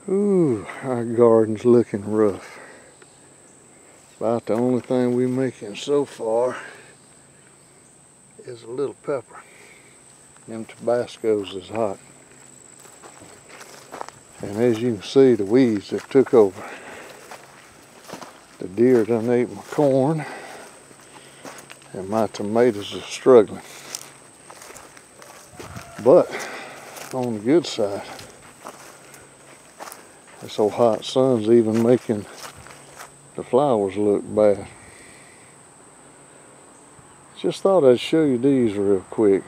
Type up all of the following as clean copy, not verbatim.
Ooh, our garden's looking rough. About the only thing we making so far is a little pepper. Them Tabascos is hot. And as you can see, the weeds have took over. The deer done ate my corn, and my tomatoes are struggling. But on the good side, this old hot sun's even making the flowers look bad. Just thought I'd show you these real quick.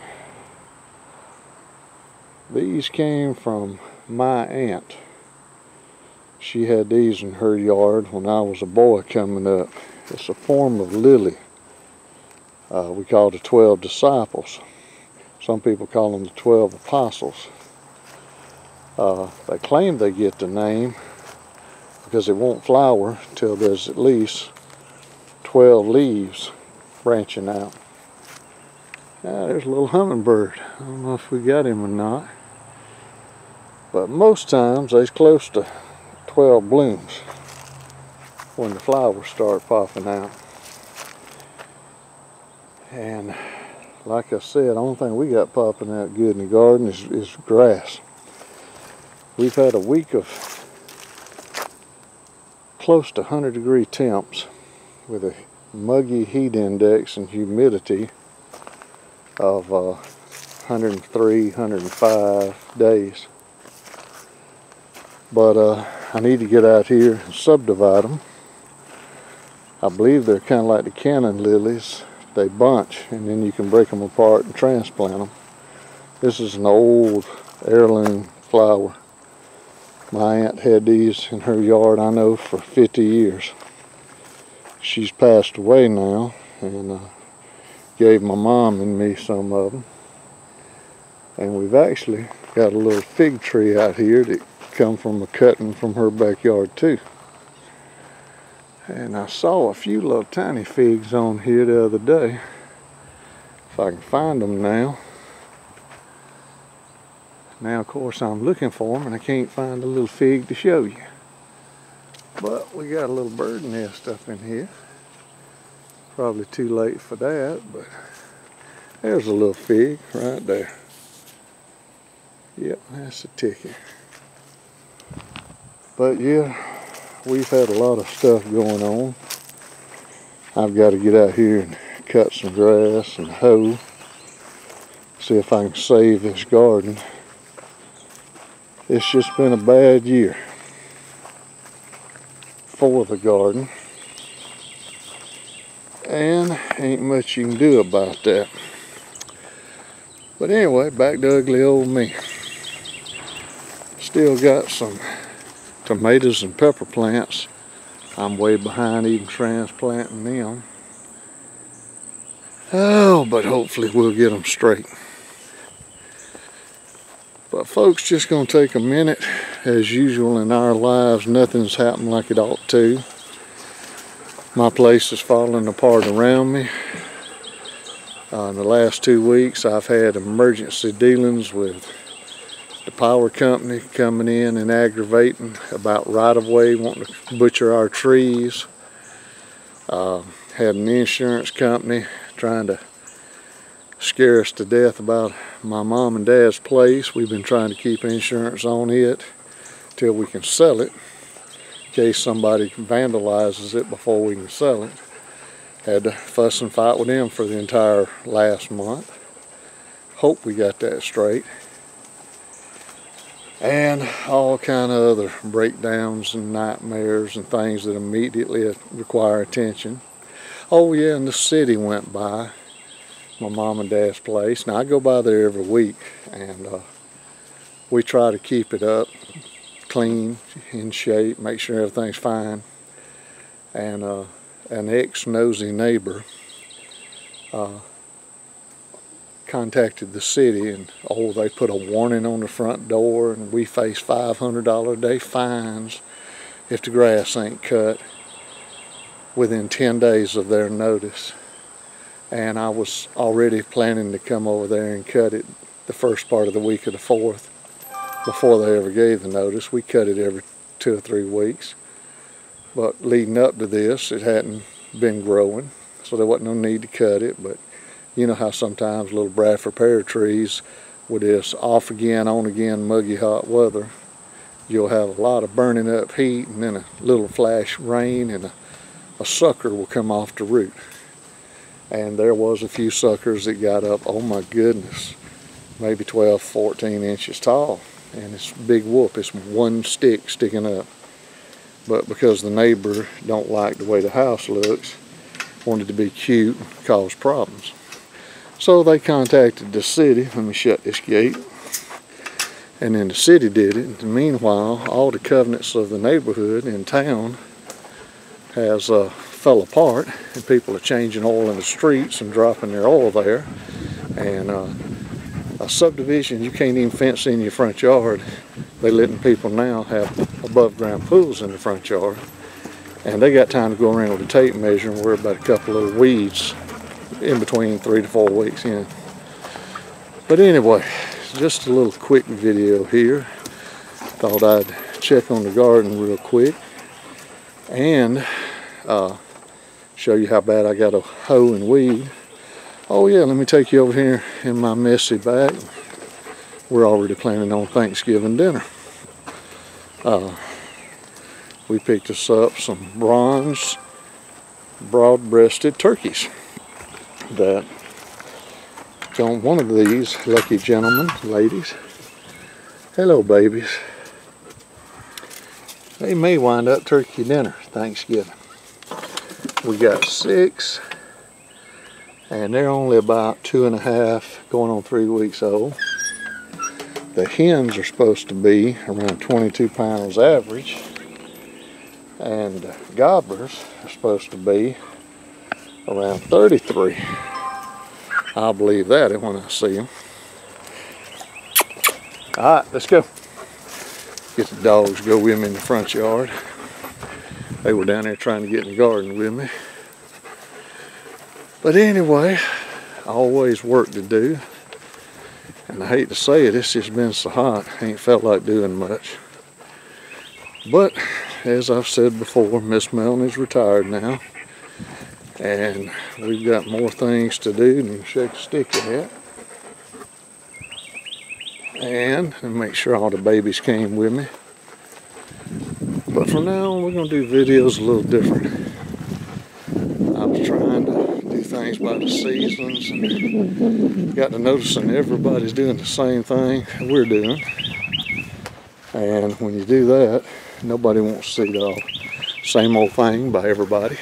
These came from my aunt. She had these in her yard when I was a boy coming up. It's a form of lily. We call it the 12 disciples. Some people call them the 12 apostles. They claim they get the name because it won't flower till there's at least 12 leaves branching out. There's a little hummingbird. I don't know if we got him or not. But most times there's close to 12 blooms when the flowers start popping out. And like I said, the only thing we got popping out good in the garden is grass. We've had a week of close to 100-degree temps with a muggy heat index and humidity of 103, 105 days. But I need to get out here and subdivide them. I believe they're kind of like the cannon lilies. They bunch and then you can break them apart and transplant them. This is an old heirloom flower. My aunt had these in her yard, I know, for 50 years. She's passed away now, and gave my mom and me some of them. And we've actually got a little fig tree out here that come from a cutting from her backyard too. And I saw a few little tiny figs on here the other day. If I can find them now. Now, of course, I'm looking for them and I can't find a little fig to show you. But we got a little bird nest up in here. Probably too late for that, but there's a little fig right there. Yep, that's a ticket. But yeah, we've had a lot of stuff going on. I've got to get out here and cut some grass and hoe. See if I can save this garden. It's just been a bad year for the garden. And ain't much you can do about that. But anyway, back to ugly old me. Still got some tomatoes and pepper plants. I'm way behind even transplanting them. Oh, but hopefully we'll get them straight. But folks, just gonna take a minute. As usual in our lives, nothing's happened like it ought to. My place is falling apart around me. In the last 2 weeks, I've had emergency dealings with the power company coming in and aggravating about right-of-way, wanting to butcher our trees. Had an insurance company trying to scare us to death about my mom and dad's place. We've been trying to keep insurance on it till we can sell it, in case somebody vandalizes it before we can sell it. Had to fuss and fight with them for the entire last month. Hope we got that straight. And all kind of other breakdowns and nightmares and things that immediately require attention. Oh yeah, and the city went by my mom and dad's place. Now I go by there every week, and we try to keep it up, clean, in shape, make sure everything's fine. And an ex-nosy neighbor contacted the city, and they put a warning on the front door, and we face $500 a day fines if the grass ain't cut within 10 days of their notice. And I was already planning to come over there and cut it the first part of the week of the 4th. before they ever gave the notice. We cut it every 2 or 3 weeks. But leading up to this, it hadn't been growing, so there wasn't no need to cut it. But you know how sometimes little Bradford pear trees, with this off again, on again, muggy hot weather, you'll have a lot of burning up heat, and then a little flash rain, and a sucker will come off the root. And there was a few suckers that got up, oh my goodness, maybe 12, 14 inches tall. And it's a big whoop. It's one stick sticking up. But because the neighbor don't like the way the house looks, wanted to be cute, cause problems. So they contacted the city. Let me shut this gate. And then the city did it. And meanwhile, all the covenants of the neighborhood in town has fell apart, and people are changing oil in the streets and dropping their oil there. And a subdivision, you can't even fence in your front yard. They're letting people now have above ground pools in the front yard. And they got time to go around with a tape measure and worry about a couple of weeds in between 3 to 4 weeks in. But anyway, just a little quick video here. Thought I'd check on the garden real quick and show you how bad I got a hoe and weed. Oh yeah, let me take you over here in my messy bag. We're already planning on Thanksgiving dinner. We picked us up some bronze broad-breasted turkeys that on one of these lucky gentlemen, ladies, hello babies, they may wind up turkey dinner Thanksgiving. We got 6, and they're only about 2.5 going on 3 weeks old. The hens are supposed to be around 22 pounds average, and the gobblers are supposed to be around 33. I'll believe that when I see them. All right, let's go. Get the dogs to go with me in the front yard. They were down there trying to get in the garden with me. But anyway, always work to do. And I hate to say it, it's just been so hot. Ain't felt like doing much. But as I've said before, Miss Melanie's retired now. And we've got more things to do than shake a stick at. And make sure all the babies came with me. But from now on, we're going to do videos a little different. I was trying to do things by the seasons, and got to noticing everybody's doing the same thing we're doing. And when you do that, nobody wants to see the same old thing by everybody.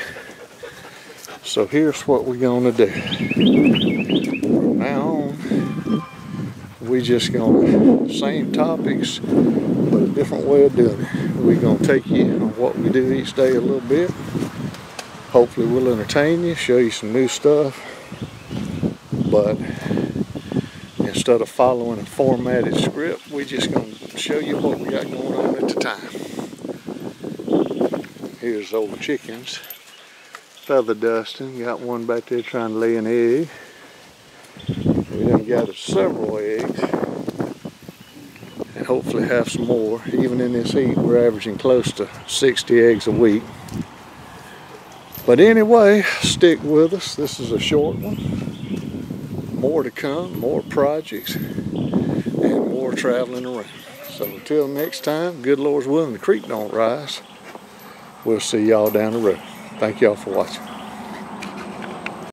So here's what we're going to do. From now on, we just going to, same topics, but a different way of doing it. We're going to take you on what we do each day a little bit. Hopefully we'll entertain you, show you some new stuff. But instead of following a formatted script, we're just going to show you what we got going on at the time. Here's old chickens. Feather dusting. Got one back there trying to lay an egg. We done gathered several eggs. And hopefully have some more. Even in this heat, we're averaging close to 60 eggs a week. But anyway, stick with us. This is a short one. More to come, more projects, and more traveling around. So until next time, good Lord's willing, the creek don't rise. We'll see y'all down the road. Thank y'all for watching.